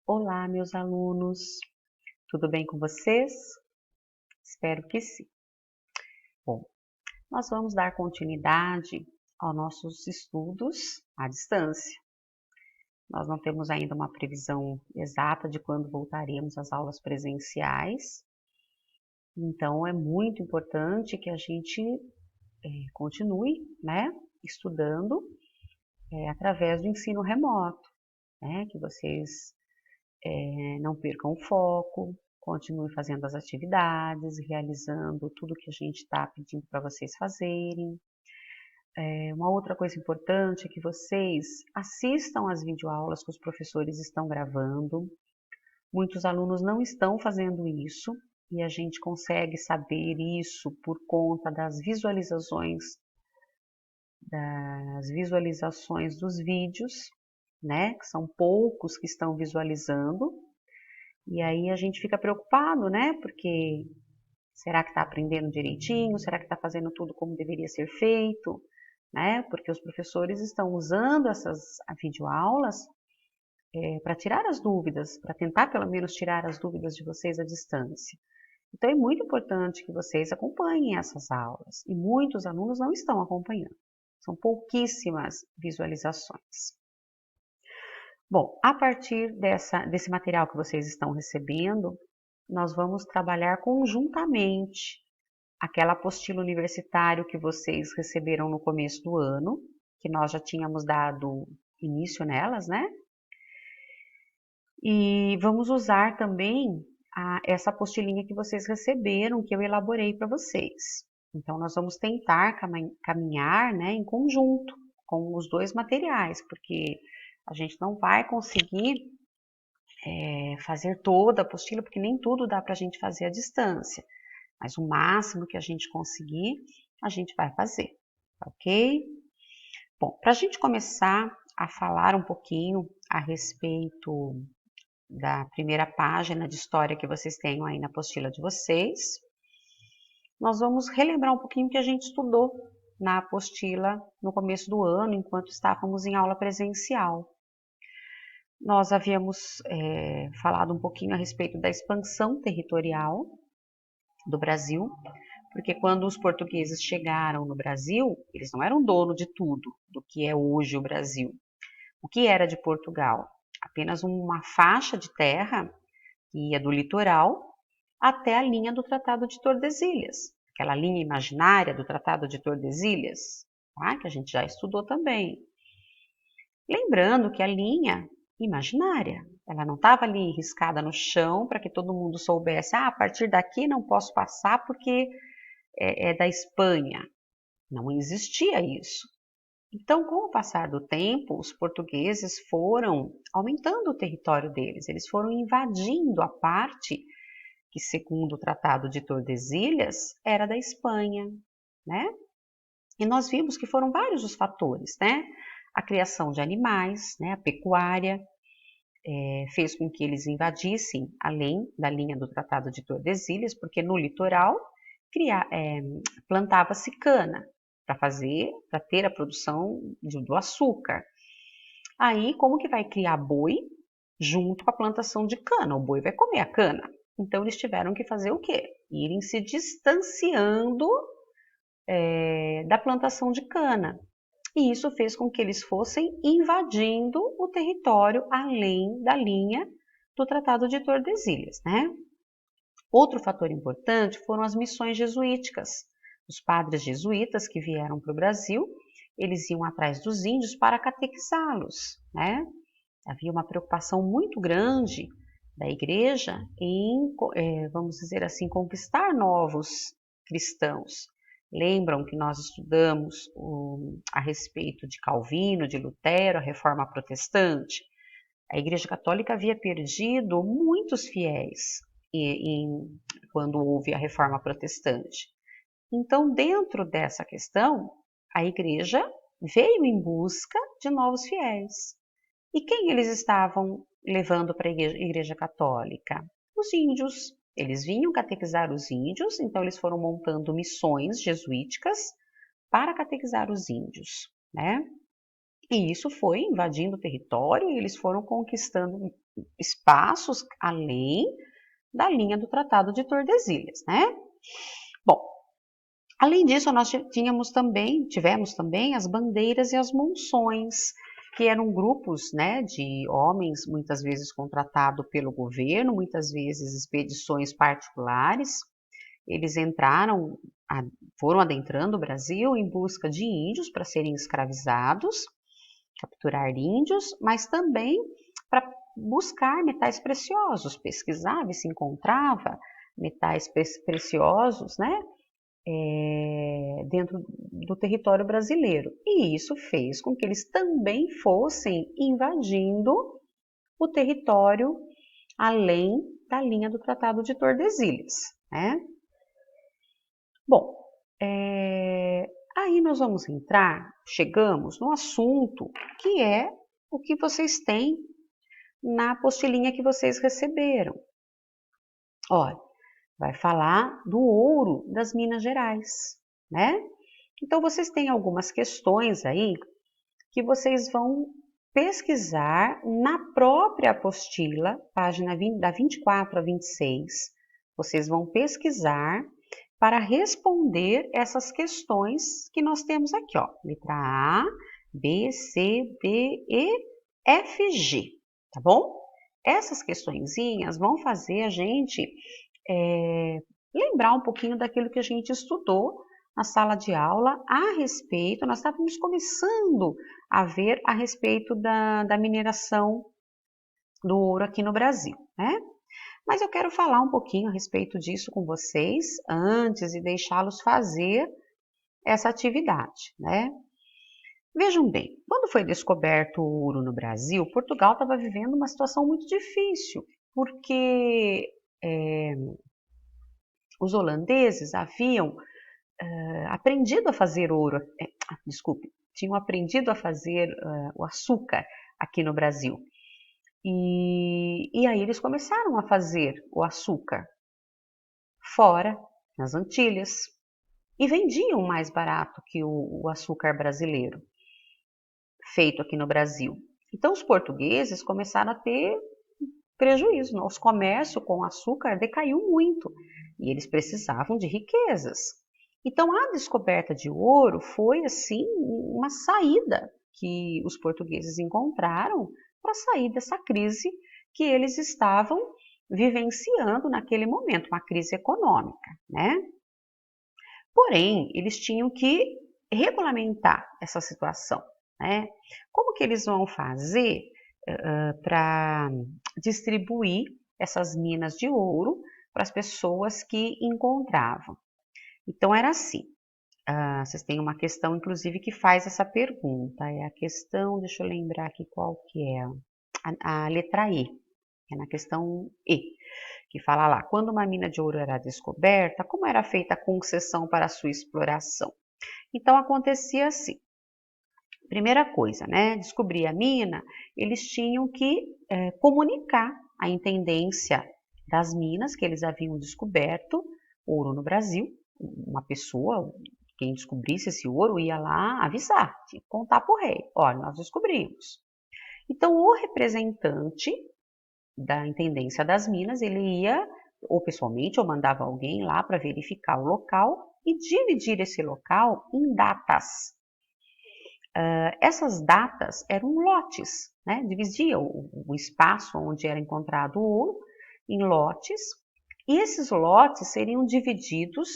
Olá, meus alunos, tudo bem com vocês? Espero que sim. Bom, nós vamos dar continuidade aos nossos estudos à distância. Nós não temos ainda uma previsão exata de quando voltaremos às aulas presenciais, então é muito importante que a gente continue, né, estudando através do ensino remoto, né, que vocês não percam o foco, continue fazendo as atividades, realizando tudo que a gente está pedindo para vocês fazerem. Uma outra coisa importante é que vocês assistam às videoaulas que os professores estão gravando. Muitos alunos não estão fazendo isso e a gente consegue saber isso por conta das visualizações dos vídeos, né? Que são poucos que estão visualizando. E aí a gente fica preocupado, né? Porque será que está aprendendo direitinho? Será que está fazendo tudo como deveria ser feito? Né? Porque os professores estão usando essas videoaulas para tirar as dúvidas, para tentar pelo menos tirar as dúvidas de vocês à distância. Então é muito importante que vocês acompanhem essas aulas. E muitos alunos não estão acompanhando. São pouquíssimas visualizações. Bom, a partir desse material que vocês estão recebendo, nós vamos trabalhar conjuntamente aquela apostila universitária que vocês receberam no começo do ano, que nós já tínhamos dado início nelas, né? E vamos usar também essa apostilinha que vocês receberam, que eu elaborei para vocês. Então, nós vamos tentar caminhar, né, em conjunto com os dois materiais, porque a gente não vai conseguir fazer toda a apostila, porque nem tudo dá para a gente fazer à distância. Mas o máximo que a gente conseguir, a gente vai fazer, ok? Bom, para a gente começar a falar um pouquinho a respeito da primeira página de história que vocês tenham aí na apostila de vocês, nós vamos relembrar um pouquinho o que a gente estudou na apostila no começo do ano, enquanto estávamos em aula presencial. Nós havíamos falado um pouquinho a respeito da expansão territorial do Brasil, porque quando os portugueses chegaram no Brasil, eles não eram dono de tudo do que é hoje o Brasil. O que era de Portugal? Apenas uma faixa de terra que ia do litoral até a linha do Tratado de Tordesilhas, aquela linha imaginária do Tratado de Tordesilhas, tá? Que a gente já estudou também. Lembrando que a linha imaginária, ela não estava ali riscada no chão para que todo mundo soubesse, a partir daqui não posso passar porque é da Espanha. Não existia isso. Então, com o passar do tempo, os portugueses foram aumentando o território deles, eles foram invadindo a parte que, segundo o Tratado de Tordesilhas, era da Espanha, né? E nós vimos que foram vários os fatores, né? A criação de animais, né? A pecuária, fez com que eles invadissem além da linha do Tratado de Tordesilhas, porque no litoral plantava-se cana para ter a produção do açúcar. Aí, como que vai criar boi junto com a plantação de cana? O boi vai comer a cana. Então, eles tiveram que fazer o quê? Irem se distanciando da plantação de cana. E isso fez com que eles fossem invadindo o território além da linha do Tratado de Tordesilhas, né? Outro fator importante foram as missões jesuíticas. Os padres jesuítas que vieram para o Brasil, eles iam atrás dos índios para catequizá-los, né? Havia uma preocupação muito grande da igreja em, vamos dizer assim, conquistar novos cristãos. Lembram que nós estudamos a respeito de Calvino, de Lutero, a Reforma Protestante? A Igreja Católica havia perdido muitos fiéis quando houve a Reforma Protestante. Então, dentro dessa questão, a Igreja veio em busca de novos fiéis. E quem eles estavam levando para a Igreja Católica? Os índios. Eles vinham catequizar os índios, então eles foram montando missões jesuíticas para catequizar os índios, né? E isso foi invadindo o território e eles foram conquistando espaços além da linha do Tratado de Tordesilhas, né? Bom, além disso, nós tivemos também as bandeiras e as monções, que eram grupos, né, de homens, muitas vezes contratados pelo governo, muitas vezes expedições particulares. Eles foram adentrando o Brasil em busca de índios para serem escravizados, capturar índios, mas também para buscar metais preciosos, pesquisar se encontrava metais preciosos, né, dentro do território brasileiro. E isso fez com que eles também fossem invadindo o território além da linha do Tratado de Tordesilhas, né? Bom, aí nós vamos chegamos no assunto que é o que vocês têm na apostilinha que vocês receberam. Olha, vai falar do ouro das Minas Gerais, né? Então vocês têm algumas questões aí que vocês vão pesquisar na própria apostila, página 20, da 24 a 26. Vocês vão pesquisar para responder essas questões que nós temos aqui, ó. Letra A, B, C, D, E, F, G, tá bom? Essas questõezinhas vão fazer a gente lembrar um pouquinho daquilo que a gente estudou na sala de aula a respeito, nós estávamos começando a ver a respeito da mineração do ouro aqui no Brasil, né? Mas eu quero falar um pouquinho a respeito disso com vocês antes de deixá-los fazer essa atividade, né? Vejam bem, quando foi descoberto o ouro no Brasil, Portugal estava vivendo uma situação muito difícil, porque os holandeses haviam aprendido a fazer ouro, tinham aprendido a fazer o açúcar aqui no Brasil. E aí eles começaram a fazer o açúcar fora, nas Antilhas, e vendiam mais barato que o açúcar brasileiro, feito aqui no Brasil. Então os portugueses começaram a ter prejuízo, os comércios com açúcar decaiu muito e eles precisavam de riquezas. Então a descoberta de ouro foi assim uma saída que os portugueses encontraram para sair dessa crise que eles estavam vivenciando naquele momento, uma crise econômica, né? Porém, eles tinham que regulamentar essa situação, né? Como que eles vão fazer para distribuir essas minas de ouro para as pessoas que encontravam? Então era assim. Vocês têm uma questão, inclusive, que faz essa pergunta. É a questão, deixa eu lembrar aqui qual que é. A letra E. É na questão E, que fala lá, quando uma mina de ouro era descoberta, como era feita a concessão para a sua exploração? Então acontecia assim. Primeira coisa, né? Descobrir a mina, eles tinham que comunicar a intendência das minas que eles haviam descoberto ouro no Brasil. Uma pessoa, quem descobrisse esse ouro, ia lá avisar, tinha que contar para o rei. Olha, nós descobrimos. Então, o representante da intendência das minas, ele ia ou pessoalmente ou mandava alguém lá para verificar o local e dividir esse local em datas. Essas datas eram lotes, né? Dividia o espaço onde era encontrado o ouro em lotes, e esses lotes seriam divididos,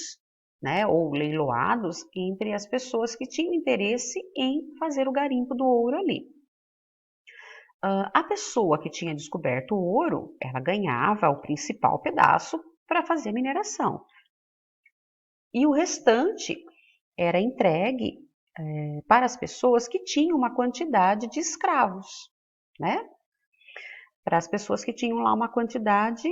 né, ou leiloados entre as pessoas que tinham interesse em fazer o garimpo do ouro ali. A pessoa que tinha descoberto o ouro, ela ganhava o principal pedaço para fazer a mineração. E o restante era entregue para as pessoas que tinham uma quantidade de escravos, né? Para as pessoas que tinham lá uma quantidade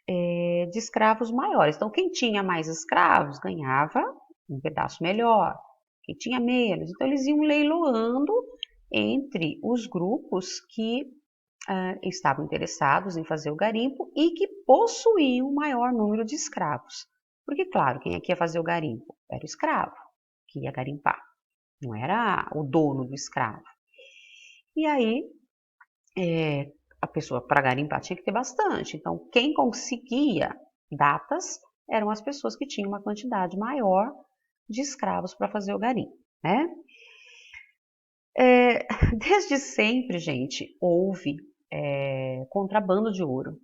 de escravos maiores. Então, quem tinha mais escravos ganhava um pedaço melhor, quem tinha menos. Então, eles iam leiloando entre os grupos que estavam interessados em fazer o garimpo e que possuíam um maior número de escravos. Porque, claro, quem é que ia fazer o garimpo? Era o escravo que ia garimpar, não era o dono do escravo. E aí, a pessoa para garimpar tinha que ter bastante. Então, quem conseguia datas eram as pessoas que tinham uma quantidade maior de escravos para fazer o garimpo, né? Desde sempre, gente, houve contrabando de ouro.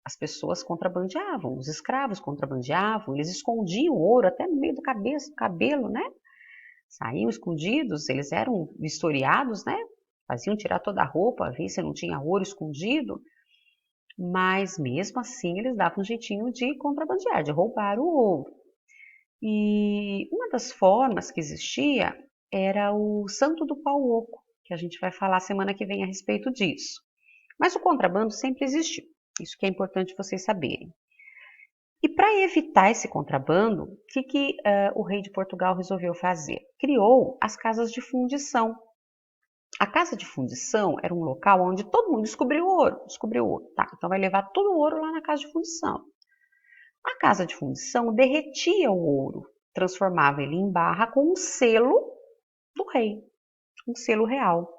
As pessoas contrabandeavam, os escravos contrabandeavam, eles escondiam o ouro até no meio do cabelo, né? Saíam escondidos, eles eram vistoriados, né? Faziam tirar toda a roupa, ver se não tinha ouro escondido. Mas mesmo assim eles davam um jeitinho de contrabandear, de roubar o ouro. E uma das formas que existia era o Santo do Pau Oco, que a gente vai falar semana que vem a respeito disso. Mas o contrabando sempre existiu, isso que é importante vocês saberem. E para evitar esse contrabando, o que o rei de Portugal resolveu fazer? Criou as casas de fundição. A casa de fundição era um local onde todo mundo descobriu ouro. Tá, então vai levar todo o ouro lá na casa de fundição. A casa de fundição derretia o ouro, transformava ele em barra com um selo do rei, um selo real.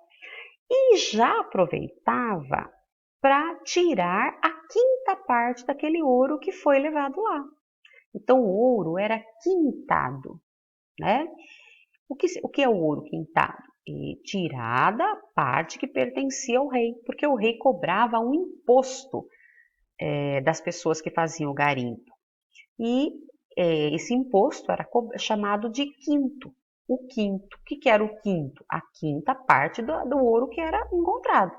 E já aproveitava para tirar a quinta parte daquele ouro que foi levado lá. Então o ouro era quintado, né? O que é o ouro quintado? Tirada a parte que pertencia ao rei, porque o rei cobrava um imposto das pessoas que faziam o garimpo. E esse imposto era chamado de quinto. O quinto. O que era o quinto? A quinta parte do ouro que era encontrado.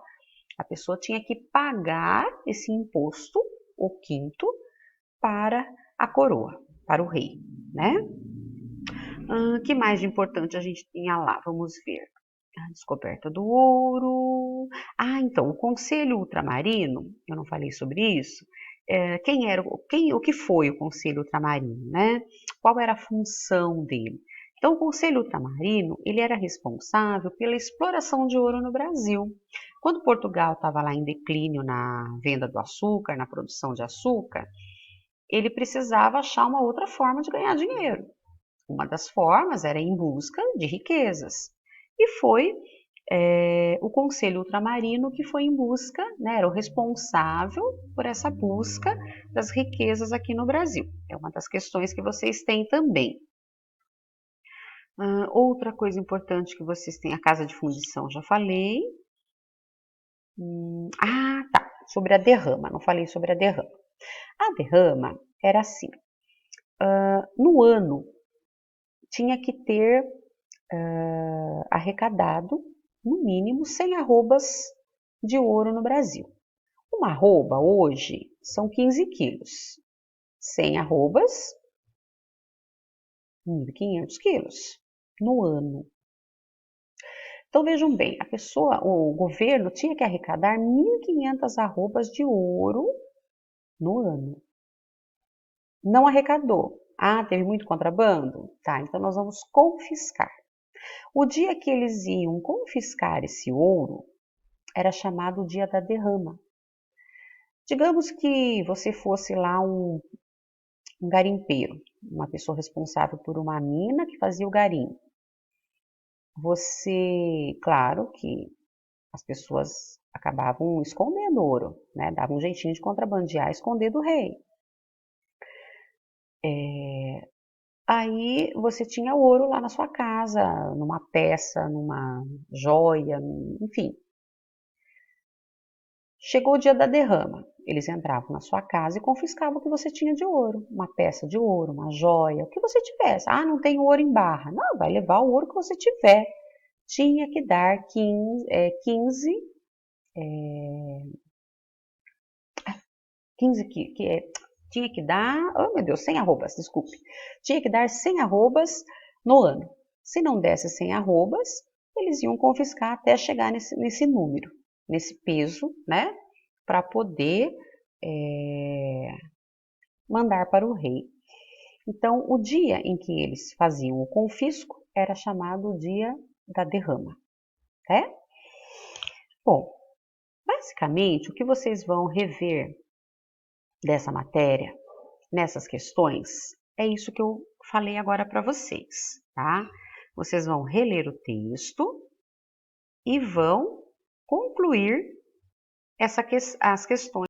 A pessoa tinha que pagar esse imposto, o quinto, para a coroa, para o rei, né? Que mais de importante a gente tinha lá? Vamos ver. A descoberta do ouro. Então, o Conselho Ultramarino, eu não falei sobre isso. O que foi o Conselho Ultramarino, né? Qual era a função dele? Então, o Conselho Ultramarino, ele era responsável pela exploração de ouro no Brasil. Quando Portugal estava lá em declínio na venda do açúcar, na produção de açúcar, ele precisava achar uma outra forma de ganhar dinheiro. Uma das formas era em busca de riquezas. E foi o Conselho Ultramarino que foi em busca, né, era o responsável por essa busca das riquezas aqui no Brasil. É uma das questões que vocês têm também. Outra coisa importante que vocês têm, a casa de fundição, já falei. Tá, sobre a derrama, não falei sobre a derrama. A derrama era assim, no ano tinha que ter arrecadado, no mínimo, 100 arrobas de ouro no Brasil. Uma arroba hoje são 15 quilos. 100 arrobas, 1.500 quilos no ano. Então vejam bem, o governo tinha que arrecadar 1.500 arrobas de ouro no ano. Não arrecadou. Teve muito contrabando? Tá, então nós vamos confiscar. O dia que eles iam confiscar esse ouro era chamado o dia da derrama. Digamos que você fosse lá um garimpeiro, uma pessoa responsável por uma mina que fazia o garimpo. Claro que as pessoas acabavam escondendo ouro, né? Davam um jeitinho de contrabandear, esconder do rei. Aí você tinha ouro lá na sua casa, numa peça, numa joia, enfim. Chegou o dia da derrama. Eles entravam na sua casa e confiscavam o que você tinha de ouro. Uma peça de ouro, uma joia, o que você tivesse. Não tem ouro em barra. Não, vai levar o ouro que você tiver. Tinha que dar 15 tinha que dar, oh meu Deus, 100 arrobas, desculpe. Tinha que dar 100 arrobas no ano. Se não desse 100 arrobas, eles iam confiscar até chegar nesse número, nesse peso, né? Para poder mandar para o rei. Então, o dia em que eles faziam o confisco era chamado o dia da derrama, né? Bom, basicamente, o que vocês vão rever dessa matéria, nessas questões, é isso que eu falei agora para vocês, tá? Vocês vão reler o texto e vão concluir as questões